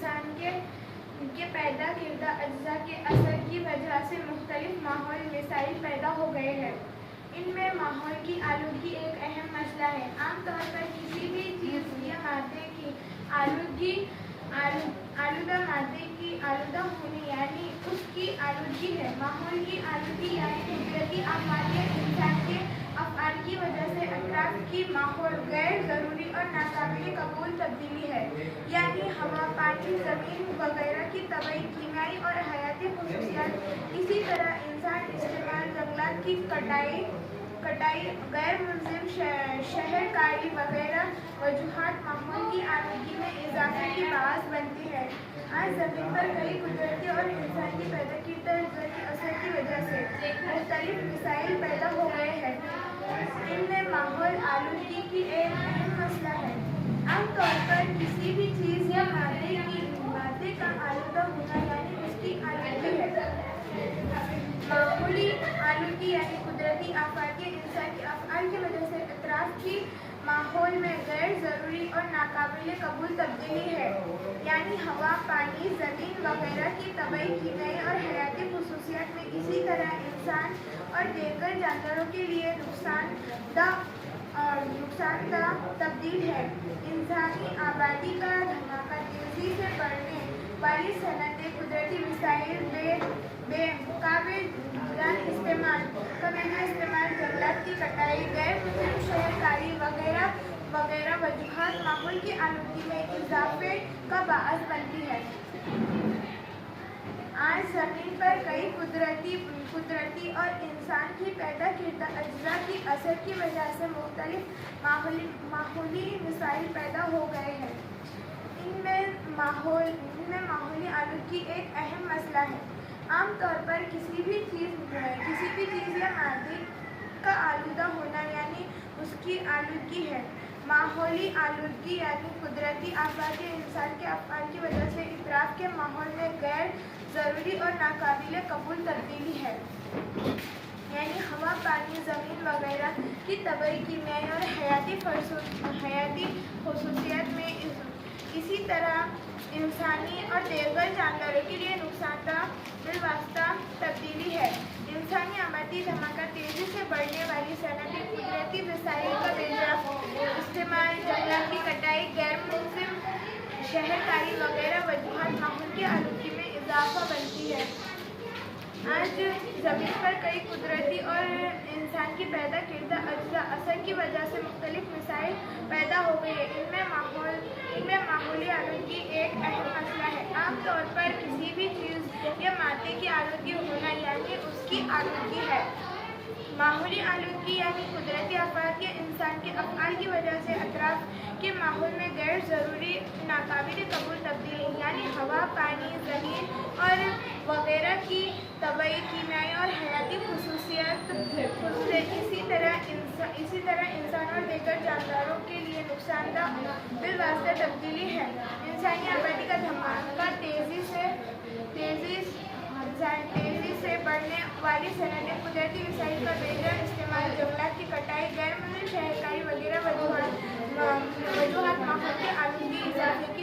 انسان کے پیدا کردہ اجزاء کے اثر کی وجہ سے مختلف ماحول مسائل پیدا ہو گئے ہیں۔ ان میں ماحول کی آلودگی ایک اہم مسئلہ ہے۔ عام طور پر کسی بھی چیز یا مادے کی آلودہ مادے کی آلودہ ہونے یعنی اس کی آلودگی ہے۔ ماحول کی آلودگی یعنی قدرتی آفات یا انسان کے افعال کی وجہ سے اطراف کی ماحول غیر ضروری اور ناقابل قبول تبدیلی ہے، یعنی ہوا، پانی، زمین وغیرہ کی طبعی، کیمیائی اور حیاتی خصوصیات۔ اسی طرح انسان استعمال، جنگلات کی کٹائی، غیر منظم شہر کاری وغیرہ وجوہات ماحول کی آلودگی میں اضافے کی باعث بنتی ہیں۔ آج زمین پر کئی قدرتی اور انسان کی پیدا کردہ اجزاء کے اثر کی وجہ سے مختلف مسائل پیدا ہو گئے ہیں۔ ان میں ماحول آلودگی کی ایک اہم مسئلہ ہے۔ عام طور پر کسی بھی چیز یا مادے کا آلودہ ہونا یعنی اس کی آلودگی ہے۔ ماحولی آلودگی یعنی قدرتی آفات یا انسان کے افعال کی وجہ سے اطراف کی ماحول میں غیر ضروری اور ناقابل قبول تبدیلی ہے، یعنی ہوا، پانی، زمین وغیرہ کی طبعی، کیمیائی اور حیاتی خصوصیات میں۔ اسی طرح انسان اور دیگر جانوروں کے لیے نقصان دہ تبدیل ہے۔ انسانی آبادی کا دھماکہ، تیزی سے بڑھنے والی صنعتیں، قدرتی وسائل کا بے جان استعمال، کمیانہ استعمال، جنگلات کی کٹائی، غیر منظم شہر کاری وغیرہ وجوہات ماحول کی آلودگی میں اضافے کا باعث بنتی ہیں۔ آج زمین پر کئی قدرتی اور انسان کی پیدا کردہ اجزاء کے اثر کی وجہ سے مختلف ماحولی مسائل پیدا ہو گئے ہیں۔ ان میں ماحولی آلودگی ایک اہم مسئلہ ہے۔ عام طور پر کسی بھی چیز یا مادے کا آلودہ ہونا یعنی اس کی آلودگی ہے۔ ماحولی آلودگی یعنی قدرتی آفات یا انسان کے افعال کی وجہ سے اطراف کے ماحول میں غیر ضروری اور ناقابل قبول تبدیلی ہے، یعنی ہوا، پانی، زمین وغیرہ کی طبعی، کیمیائی اور حیاتی خصوصیات میں۔ اسی طرح انسانی اور دیگر جانوروں کے لیے نقصان دہ بالواسطہ تبدیلی ہے۔ انسانی آبادی دھماکہ، تیزی سے بڑھنے والی صنعتیں، قدرتی وسائل کا بے جان استعمال، جنگلات کی کٹائی، غیر منظم شہر کاری وغیرہ وجوہات ماحول کی آلودگی میں اضافہ بنتی ہیں۔ آج زمین پر کئی قدرتی اور انسان کی پیدا کردہ اجزاء اثر کی وجہ سے مختلف مسائل پیدا ہو گئے ہیں۔ ان میں ماحولی آلودگی ایک اہم مسئلہ ہے۔ عام طور پر کسی بھی چیز یا مادے کی آلودگی ہونا یعنی اس کی آلودگی ہے۔ ماحولی آلودگی یعنی قدرتی آفات یا انسان کے افعال کی وجہ سے اطراف کے ماحول میں غیر ضروری ناقابل قبول تبدیلی، یعنی ہوا، پانی، زمین اور وغیرہ کی طبعی، کیمیائی اور حیاتی خصوصیات۔ اسی طرح انسان اور دیگر جانوروں کے لیے نقصان دہ بالواسطہ تبدیلی ہے۔ انسانی آبادی کا دھماکہ، تیزی سے بڑھنے والی صنعتیں، قدرتی وسائل کا بے جان استعمال، جنگلات کی کٹائی، غیر منظم شہر کاری وغیرہ وجوہات ماحول کی آلودگی اضافے کی